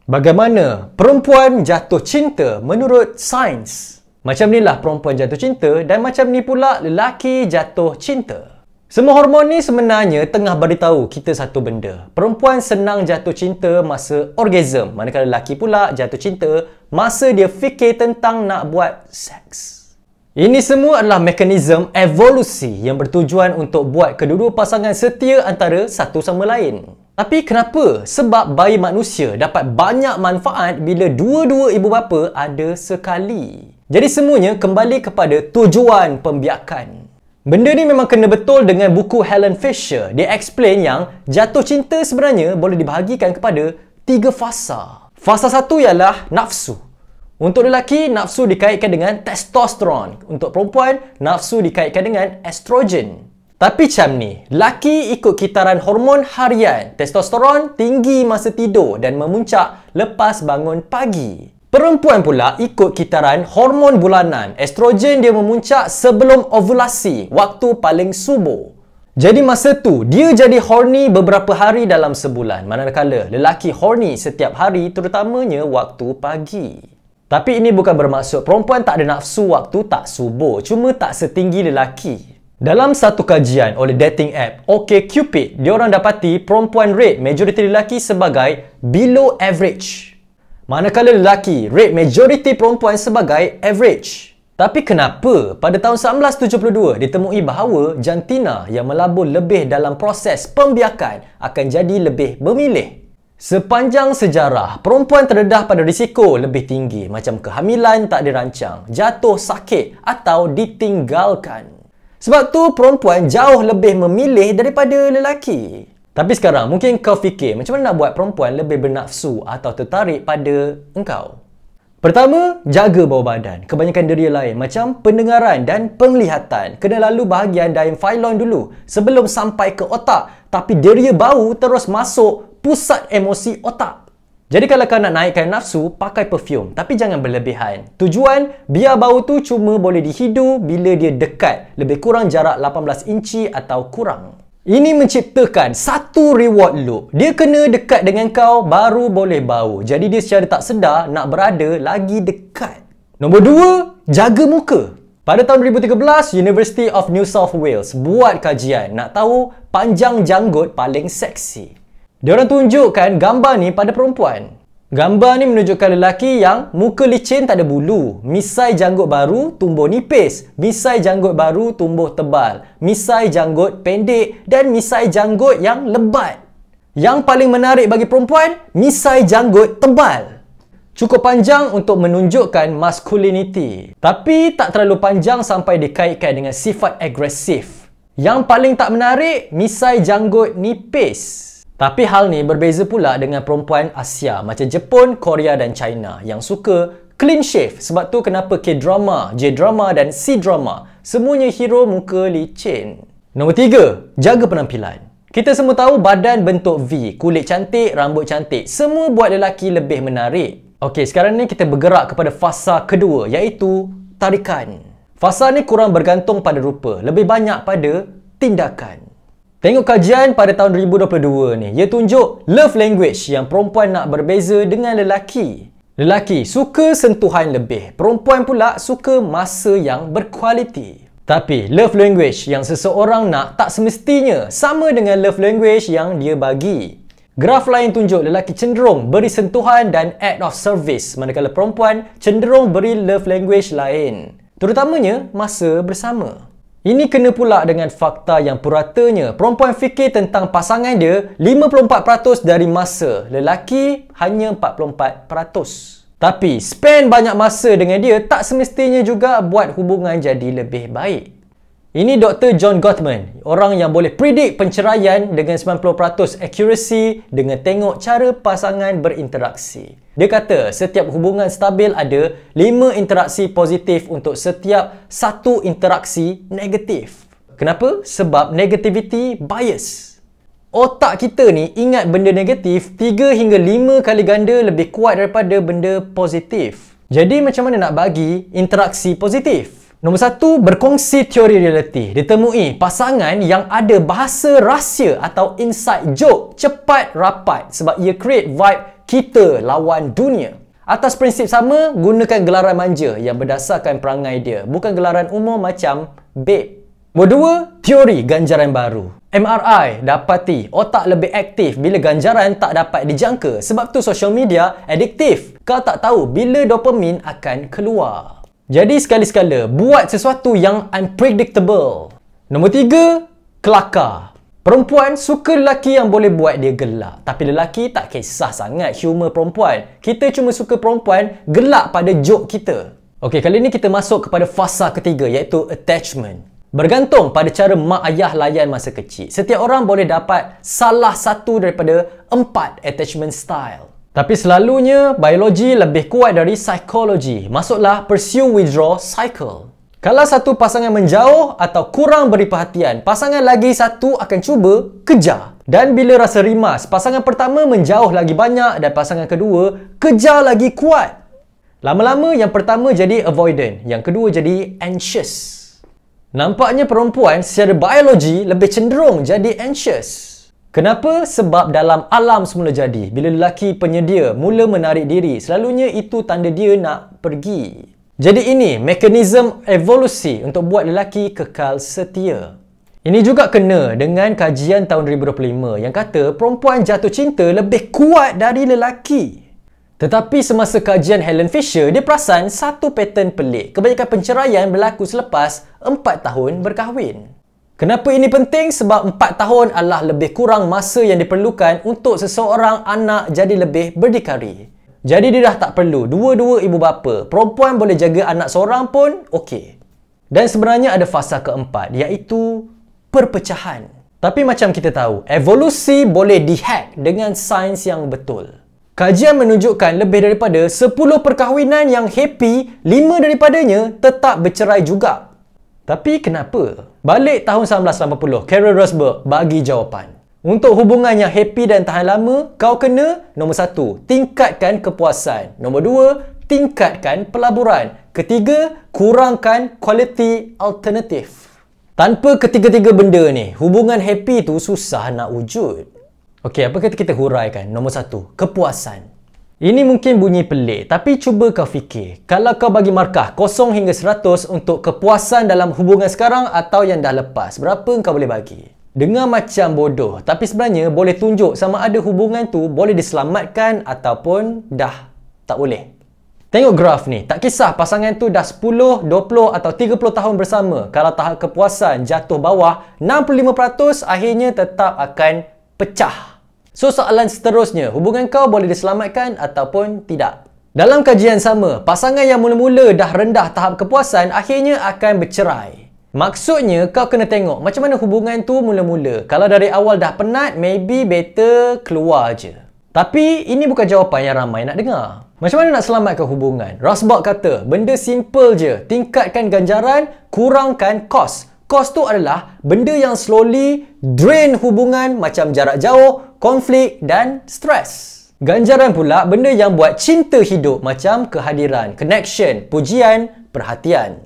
Bagaimana perempuan jatuh cinta menurut sains? Macam inilah perempuan jatuh cinta dan macam ni pula lelaki jatuh cinta. Semua hormon ni sebenarnya tengah beritahu kita satu benda. Perempuan senang jatuh cinta masa orgasm, manakala lelaki pula jatuh cinta masa dia fikir tentang nak buat seks. Ini semua adalah mekanisme evolusi yang bertujuan untuk buat kedua-dua pasangan setia antara satu sama lain. Tapi kenapa? Sebab bayi manusia dapat banyak manfaat bila dua-dua ibu bapa ada sekali. Jadi semuanya kembali kepada tujuan pembiakan. Benda ni memang kena betul dengan buku Helen Fisher. Dia explain yang jatuh cinta sebenarnya boleh dibahagikan kepada 3 fasa. Fasa 1 ialah nafsu. Untuk lelaki, nafsu dikaitkan dengan testosteron. Untuk perempuan, nafsu dikaitkan dengan estrogen. Tapi macam ni, lelaki ikut kitaran hormon harian. Testosteron tinggi masa tidur dan memuncak lepas bangun pagi. Perempuan pula ikut kitaran hormon bulanan. Estrogen dia memuncak sebelum ovulasi, waktu paling subuh. Jadi masa tu, dia jadi horny beberapa hari dalam sebulan. Manakala lelaki horny setiap hari, terutamanya waktu pagi. Tapi ini bukan bermaksud perempuan tak ada nafsu waktu tak subuh. Cuma tak setinggi lelaki. Dalam satu kajian oleh dating app OkCupid, diorang dapati perempuan rate majoriti lelaki sebagai below average. Manakala lelaki rate majoriti perempuan sebagai average. Tapi kenapa pada tahun 1972 ditemui bahawa jantina yang melabur lebih dalam proses pembiakan akan jadi lebih memilih? Sepanjang sejarah, perempuan terdedah pada risiko lebih tinggi macam kehamilan tak dirancang, jatuh sakit atau ditinggalkan. Sebab tu perempuan jauh lebih memilih daripada lelaki. Tapi sekarang mungkin kau fikir macam mana nak buat perempuan lebih bernafsu atau tertarik pada engkau. Pertama, jaga bawah badan. Kebanyakan deria lain macam pendengaran dan penglihatan kena lalu bahagian diaphragm dulu sebelum sampai ke otak. Tapi deria bau terus masuk pusat emosi otak. Jadi kalau kau nak naikkan nafsu, pakai perfume. Tapi jangan berlebihan. Tujuan, biar bau tu cuma boleh dihidu bila dia dekat. Lebih kurang jarak 18 inci atau kurang. Ini menciptakan satu reward loop. Dia kena dekat dengan kau, baru boleh bau. Jadi dia secara tak sedar nak berada lagi dekat. Nombor 2, jaga muka. Pada tahun 2013, University of New South Wales buat kajian nak tahu panjang janggut paling seksi. Diorang tunjukkan gambar ni pada perempuan. Gambar ni menunjukkan lelaki yang muka licin tak ada bulu. Misai janggut baru tumbuh nipis. Misai janggut baru tumbuh tebal. Misai janggut pendek dan misai janggut yang lebat. Yang paling menarik bagi perempuan, misai janggut tebal. Cukup panjang untuk menunjukkan masculinity. Tapi tak terlalu panjang sampai dikaitkan dengan sifat agresif. Yang paling tak menarik, misai janggut nipis. Tapi hal ni berbeza pula dengan perempuan Asia macam Jepun, Korea dan China yang suka clean shave. Sebab tu kenapa K-drama, J-drama dan C-drama semuanya hero muka licin. Nombor 3, jaga penampilan. Kita semua tahu badan bentuk V, kulit cantik, rambut cantik. Semua buat lelaki lebih menarik. Okey, sekarang ni kita bergerak kepada fasa kedua iaitu tarikan. Fasa ni kurang bergantung pada rupa, lebih banyak pada tindakan. Tengok kajian pada tahun 2022 ni, ia tunjuk love language yang perempuan nak berbeza dengan lelaki. Lelaki suka sentuhan lebih, perempuan pula suka masa yang berkualiti. Tapi love language yang seseorang nak tak semestinya sama dengan love language yang dia bagi. Graf lain tunjuk lelaki cenderung beri sentuhan dan act of service, manakala perempuan cenderung beri love language lain, terutamanya masa bersama. Ini kena pula dengan fakta yang puratanya perempuan fikir tentang pasangan dia 54% dari masa, lelaki hanya 44%. Tapi spend banyak masa dengan dia tak semestinya juga buat hubungan jadi lebih baik. Ini Dr. John Gottman, orang yang boleh predict penceraian dengan 90% accuracy dengan tengok cara pasangan berinteraksi. Dia kata setiap hubungan stabil ada 5 interaksi positif untuk setiap 1 interaksi negatif. Kenapa? Sebab negativity bias. Otak kita ni ingat benda negatif 3 hingga 5 kali ganda lebih kuat daripada benda positif. Jadi macam mana nak bagi interaksi positif? Nombor 1, berkongsi teori realiti. Ditemui pasangan yang ada bahasa rahsia atau inside joke cepat rapat sebab ia create vibe kita lawan dunia. Atas prinsip sama, gunakan gelaran manja yang berdasarkan perangai dia, bukan gelaran umum macam babe. Nombor 2, teori ganjaran baru. MRI dapati otak lebih aktif bila ganjaran tak dapat dijangka. Sebab tu social media adiktif. Kau tak tahu bila dopamin akan keluar. Jadi sekali-sekala buat sesuatu yang unpredictable. Nombor 3, kelakar. Perempuan suka lelaki yang boleh buat dia gelak. Tapi lelaki tak kisah sangat humor perempuan. Kita cuma suka perempuan gelak pada joke kita. Okey, kali ni kita masuk kepada fasa ketiga, iaitu attachment. Bergantung pada cara mak ayah layan masa kecil. Setiap orang boleh dapat salah satu daripada 4 attachment style. Tapi selalunya biologi lebih kuat dari psikologi. Masuklah pursue withdraw cycle. Kalau satu pasangan menjauh atau kurang beri perhatian, pasangan lagi satu akan cuba kejar. Dan bila rasa rimas, pasangan pertama menjauh lagi banyak dan pasangan kedua kejar lagi kuat. Lama-lama yang pertama jadi avoidant, yang kedua jadi anxious. Nampaknya perempuan secara biologi lebih cenderung jadi anxious. Kenapa? Sebab dalam alam semula jadi, bila lelaki penyedia mula menarik diri, selalunya itu tanda dia nak pergi. Jadi ini mekanisme evolusi untuk buat lelaki kekal setia. Ini juga kena dengan kajian tahun 2025 yang kata perempuan jatuh cinta lebih kuat dari lelaki. Tetapi semasa kajian Helen Fisher, dia perasan satu pattern pelik. Kebanyakan penceraian berlaku selepas 4 tahun berkahwin. Kenapa ini penting? Sebab 4 tahun adalah lebih kurang masa yang diperlukan untuk seseorang anak jadi lebih berdikari. Jadi dia dah tak perlu dua-dua ibu bapa. Perempuan boleh jaga anak seorang pun okey. Dan sebenarnya ada fasa keempat, iaitu perpecahan. Tapi macam kita tahu, evolusi boleh dihack dengan sains yang betul. Kajian menunjukkan lebih daripada 10 perkahwinan yang happy, 5 daripadanya tetap bercerai juga. Tapi kenapa? Balik tahun 1980, Carol Rosberg bagi jawapan. Untuk hubungan yang happy dan tahan lama, kau kena nombor 1, tingkatkan kepuasan. Nombor 2, tingkatkan pelaburan. Ketiga, kurangkan quality alternatif. Tanpa ketiga-tiga benda ni, hubungan happy tu susah nak wujud. Okey, apa kata kita huraikan? Nombor 1, kepuasan. Ini mungkin bunyi pelik, tapi cuba kau fikir. Kalau kau bagi markah 0 hingga 100 untuk kepuasan dalam hubungan sekarang atau yang dah lepas, berapa kau boleh bagi? Dengar macam bodoh, tapi sebenarnya boleh tunjuk sama ada hubungan tu boleh diselamatkan ataupun dah tak boleh. Tengok graf ni, tak kisah pasangan tu dah 10, 20 atau 30 tahun bersama. Kalau tahap kepuasan jatuh bawah, 65% akhirnya tetap akan pecah. So soalan seterusnya, hubungan kau boleh diselamatkan ataupun tidak? Dalam kajian sama, pasangan yang mula-mula dah rendah tahap kepuasan akhirnya akan bercerai. Maksudnya, kau kena tengok macam mana hubungan tu mula-mula. Kalau dari awal dah penat, maybe better keluar je. Tapi, ini bukan jawapan yang ramai nak dengar. Macam mana nak selamatkan hubungan? Rosberg kata, benda simple je. Tingkatkan ganjaran, kurangkan kos. Kos tu adalah benda yang slowly drain hubungan macam jarak jauh, konflik dan stres. Ganjaran pula benda yang buat cinta hidup macam kehadiran, connection, pujian, perhatian.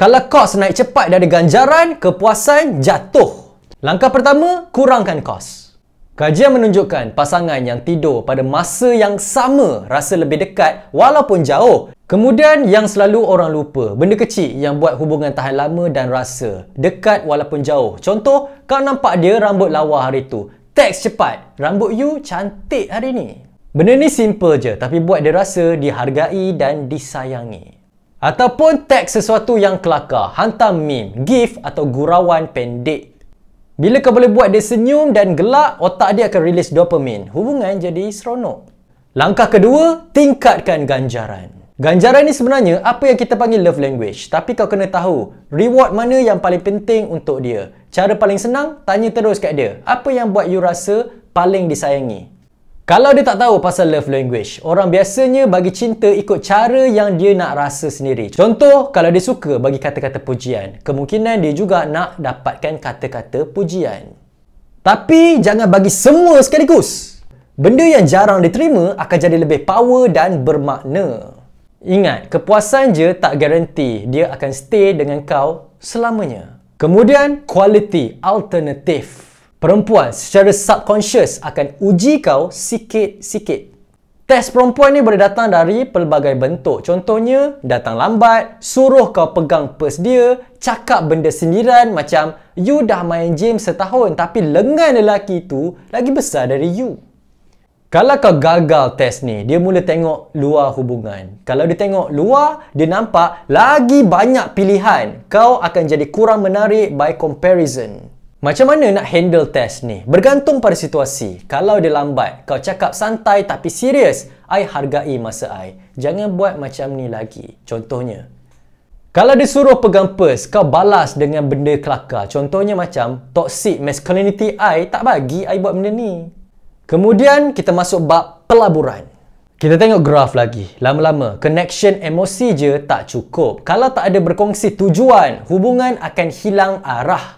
Kalau kos naik cepat dari ganjaran, kepuasan jatuh. Langkah pertama, kurangkan kos. Kajian menunjukkan pasangan yang tidur pada masa yang sama rasa lebih dekat walaupun jauh. Kemudian yang selalu orang lupa, benda kecil yang buat hubungan tahan lama dan rasa dekat walaupun jauh. Contoh, kau nampak dia rambut lawa hari tu. Teks cepat, rambut you cantik hari ni. Benda ni simple je, tapi buat dia rasa dihargai dan disayangi. Ataupun teks sesuatu yang kelakar, hantar meme, gif atau gurauan pendek. Bila kau boleh buat dia senyum dan gelak, otak dia akan rilis dopamin. Hubungan jadi seronok. Langkah kedua, tingkatkan ganjaran. Ganjaran ni sebenarnya apa yang kita panggil love language. Tapi kau kena tahu, reward mana yang paling penting untuk dia. Cara paling senang, tanya terus kat dia. Apa yang buat you rasa paling disayangi? Kalau dia tak tahu pasal love language, orang biasanya bagi cinta ikut cara yang dia nak rasa sendiri. Contoh, kalau dia suka bagi kata-kata pujian, kemungkinan dia juga nak dapatkan kata-kata pujian. Tapi jangan bagi semua sekaligus. Benda yang jarang diterima akan jadi lebih power dan bermakna. Ingat, kepuasan je tak garanti dia akan stay dengan kau selamanya. Kemudian, quality alternatif. Perempuan secara subconscious akan uji kau sikit-sikit. Test perempuan ni boleh datang dari pelbagai bentuk. Contohnya, datang lambat, suruh kau pegang pers dia, cakap benda sindiran macam you dah main gym setahun tapi lengan lelaki tu lagi besar dari you. Kalau kau gagal test ni, dia mula tengok luar hubungan. Kalau dia tengok luar, dia nampak lagi banyak pilihan. Kau akan jadi kurang menarik by comparison. Macam mana nak handle test ni? Bergantung pada situasi. Kalau dia lambat, kau cakap santai tapi serius. I hargai masa I. Jangan buat macam ni lagi. Contohnya, kalau dia suruh pegang pers, kau balas dengan benda kelakar. Contohnya macam, toxic masculinity I tak bagi I buat benda ni. Kemudian, kita masuk bab pelaburan. Kita tengok graf lagi. Lama-lama, connection emosi je tak cukup. Kalau tak ada berkongsi tujuan, hubungan akan hilang arah.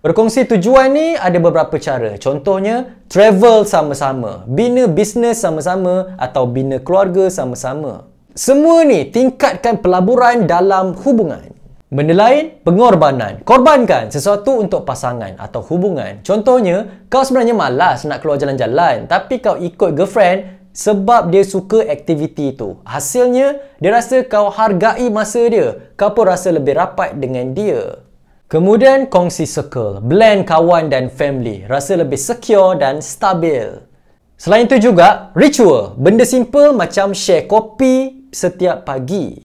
Berkongsi tujuan ni ada beberapa cara. Contohnya, travel sama-sama, bina bisnes sama-sama atau bina keluarga sama-sama. Semua ni tingkatkan pelaburan dalam hubungan. Benda lain, pengorbanan. Korbankan sesuatu untuk pasangan atau hubungan. Contohnya, kau sebenarnya malas nak keluar jalan-jalan tapi kau ikut girlfriend sebab dia suka aktiviti tu. Hasilnya, dia rasa kau hargai masa dia. Kau pun rasa lebih rapat dengan dia. Kemudian, kongsi circle. Blend kawan dan family. Rasa lebih secure dan stabil. Selain itu juga, ritual. Benda simple macam share kopi setiap pagi.